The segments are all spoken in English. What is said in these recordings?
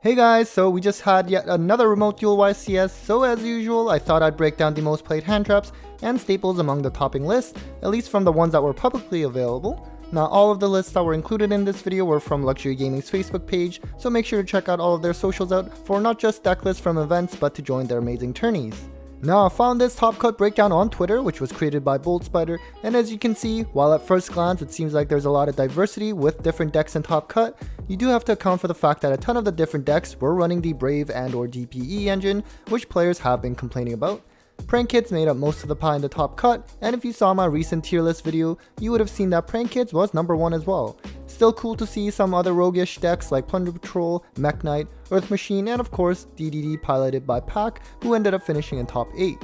Hey guys, so we just had yet another Remote YCS, so as usual I thought I'd break down the most played hand traps and staples among the topping list, at least from the ones that were publicly available. Now all of the lists that were included in this video were from Luxury Gaming's Facebook page, so make sure to check out all of their socials out for not just deck lists from events but to join their amazing tourneys. Now I found this top cut breakdown on Twitter, which was created by Bold Spider, and as you can see, while at first glance it seems like there's a lot of diversity with different decks in top cut, you do have to account for the fact that a ton of the different decks were running the Brave and or DPE engine, which players have been complaining about. Prank Kids made up most of the pie in the top cut, and if you saw my recent tier list video, you would have seen that Prank Kids was number 1 as well. Still cool to see some other roguish decks like Plunder Patrol, Mech Knight, Earth Machine, and of course DDD piloted by Pack, who ended up finishing in top 8.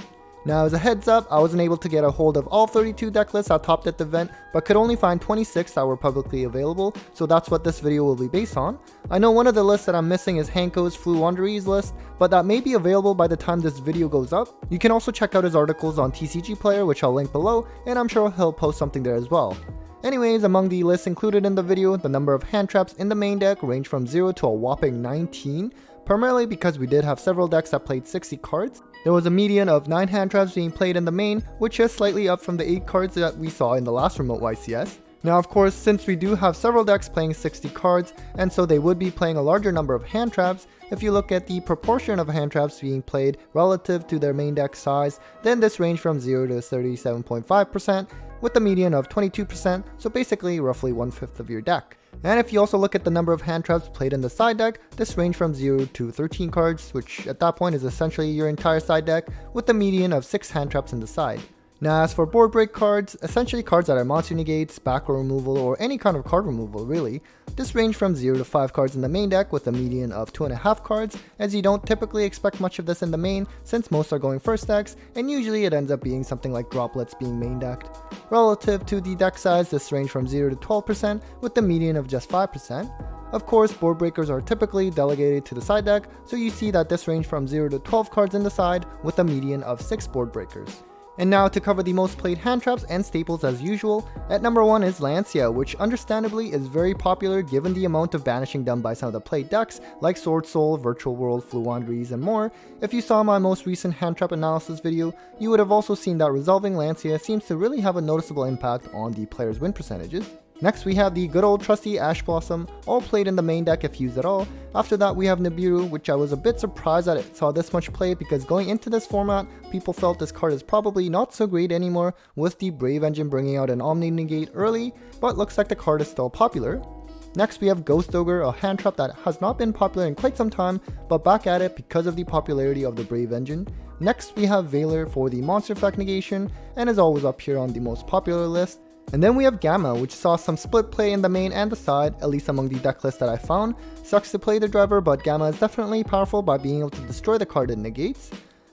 Now as a heads up, I wasn't able to get a hold of all 32 deck lists that topped at the event, but could only find 26 that were publicly available, so that's what this video will be based on. I know one of the lists that I'm missing is Hanko's Floowandereeze list, but that may be available by the time this video goes up. You can also check out his articles on TCG Player, which I'll link below, and I'm sure he'll post something there as well. Anyways, among the lists included in the video, the number of hand traps in the main deck ranged from 0 to a whopping 19, primarily because we did have several decks that played 60 cards. There was a median of 9 hand traps being played in the main, which is slightly up from the 8 cards that we saw in the last Remote YCS. Now of course, since we do have several decks playing 60 cards, and so they would be playing a larger number of hand traps, if you look at the proportion of hand traps being played relative to their main deck size, then this ranged from 0 to 37.5%, with a median of 22%, so basically roughly 1/5 of your deck. And if you also look at the number of hand traps played in the side deck, this ranged from 0 to 13 cards, which at that point is essentially your entire side deck, with a median of 6 hand traps in the side. Now as for board break cards, essentially cards that are monster negates, back row removal, or any kind of card removal really, this ranged from 0 to 5 cards in the main deck with a median of 2.5 cards, as you don't typically expect much of this in the main since most are going first decks, and usually it ends up being something like droplets being main decked. Relative to the deck size, this ranged from 0 to 12% with a median of just 5%. Of course, board breakers are typically delegated to the side deck, so you see that this ranged from 0 to 12 cards in the side with a median of 6 board breakers. And now to cover the most played hand traps and staples as usual, at number 1 is Lancia, which understandably is very popular given the amount of banishing done by some of the played decks like Swordsoul, Virtual World, Floowandereeze, and more. If you saw my most recent hand trap analysis video, you would have also seen that resolving Lancia seems to really have a noticeable impact on the player's win percentages. Next we have the good old trusty Ash Blossom, all played in the main deck if used at all. After that we have Nibiru, which I was a bit surprised that it saw this much play because going into this format, people felt this card is probably not so great anymore with the Brave engine bringing out an Omni Negate early, but looks like the card is still popular. Next we have Ghost Ogre, a hand trap that has not been popular in quite some time, but back at it because of the popularity of the Brave engine. Next we have Veiler for the monster effect negation, and is always up here on the most popular list. And then we have Gamma, which saw some split play in the main and the side, at least among the deck lists that I found. Sucks to play the driver, but Gamma is definitely powerful by being able to destroy the card it negates.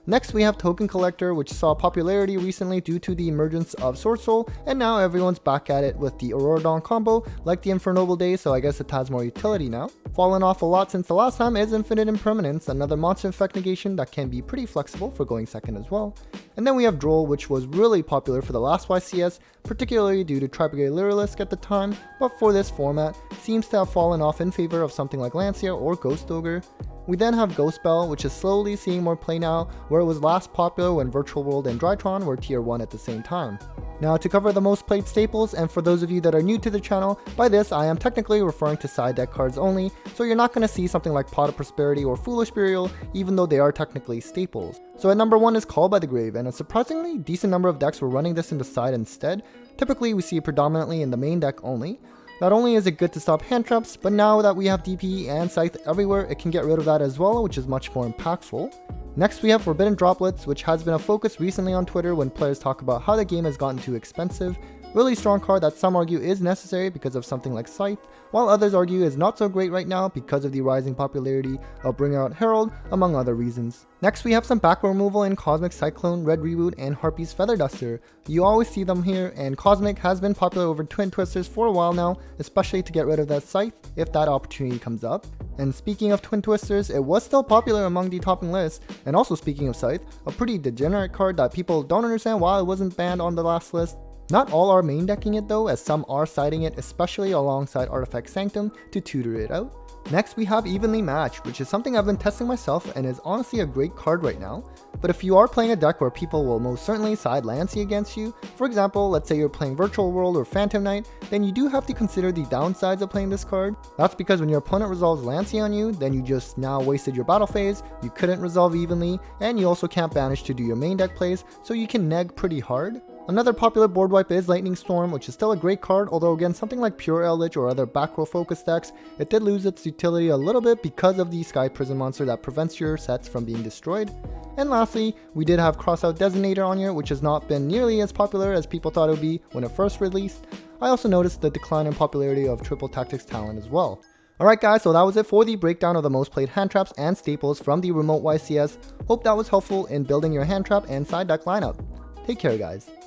Next we have Token Collector, which saw popularity recently due to the emergence of Swordsoul, and now everyone's back at it with the Aurora Dawn combo, like the Infernoble days, so I guess it has more utility now. Fallen off a lot since the last time is Infinite Impermanence, another monster effect negation that can be pretty flexible for going second as well. And then we have Droll, which was really popular for the last YCS, particularly due to Tri-Brigade Lyrilisk at the time, but for this format, seems to have fallen off in favor of something like Lancia or Ghost Ogre. We then have Ghost Bell, which is slowly seeing more play now, where it was last popular when Virtual World and Drytron were tier 1 at the same time. Now to cover the most played staples, and for those of you that are new to the channel, by this I am technically referring to side deck cards only, so you're not going to see something like Pot of Prosperity or Foolish Burial, even though they are technically staples. So at number 1 is Called by the Grave, and a surprisingly decent number of decks were running this in the side instead. Typically we see it predominantly in the main deck only. Not only is it good to stop hand traps, but now that we have DPE and Scythe everywhere, it can get rid of that as well, which is much more impactful. Next we have Forbidden Droplets, which has been a focus recently on Twitter when players talk about how the game has gotten too expensive. Really strong card that some argue is necessary because of something like Scythe, while others argue is not so great right now because of the rising popularity of Bring Out Herald, among other reasons. Next we have some back row removal in Cosmic Cyclone, Red Reboot, and Harpy's Feather Duster. You always see them here, and Cosmic has been popular over Twin Twisters for a while now, especially to get rid of that Scythe if that opportunity comes up. And speaking of Twin Twisters, it was still popular among the topping list, and also speaking of Scythe, a pretty degenerate card that people don't understand why it wasn't banned on the last list. Not all are main decking it though, as some are siding it, especially alongside Artifact Sanctum to tutor it out. Next we have Evenly Matched, which is something I've been testing myself and is honestly a great card right now. But if you are playing a deck where people will most certainly side Lancy against you, for example, let's say you're playing Virtual World or Phantom Knight, then you do have to consider the downsides of playing this card. That's because when your opponent resolves Lancy on you, then you just now wasted your battle phase, you couldn't resolve evenly, and you also can't banish to do your main deck plays, so you can neg pretty hard. Another popular board wipe is Lightning Storm, which is still a great card, although again something like Pure Eldritch or other back row focus decks, it did lose its utility a little bit because of the Sky Prison monster that prevents your sets from being destroyed. And lastly, we did have Crossout Designator on here, which has not been nearly as popular as people thought it would be when it first released. I also noticed the decline in popularity of Triple Tactics Talent as well. Alright guys, so that was it for the breakdown of the most played hand traps and staples from the Remote YCS. Hope that was helpful in building your hand trap and side deck lineup. Take care guys.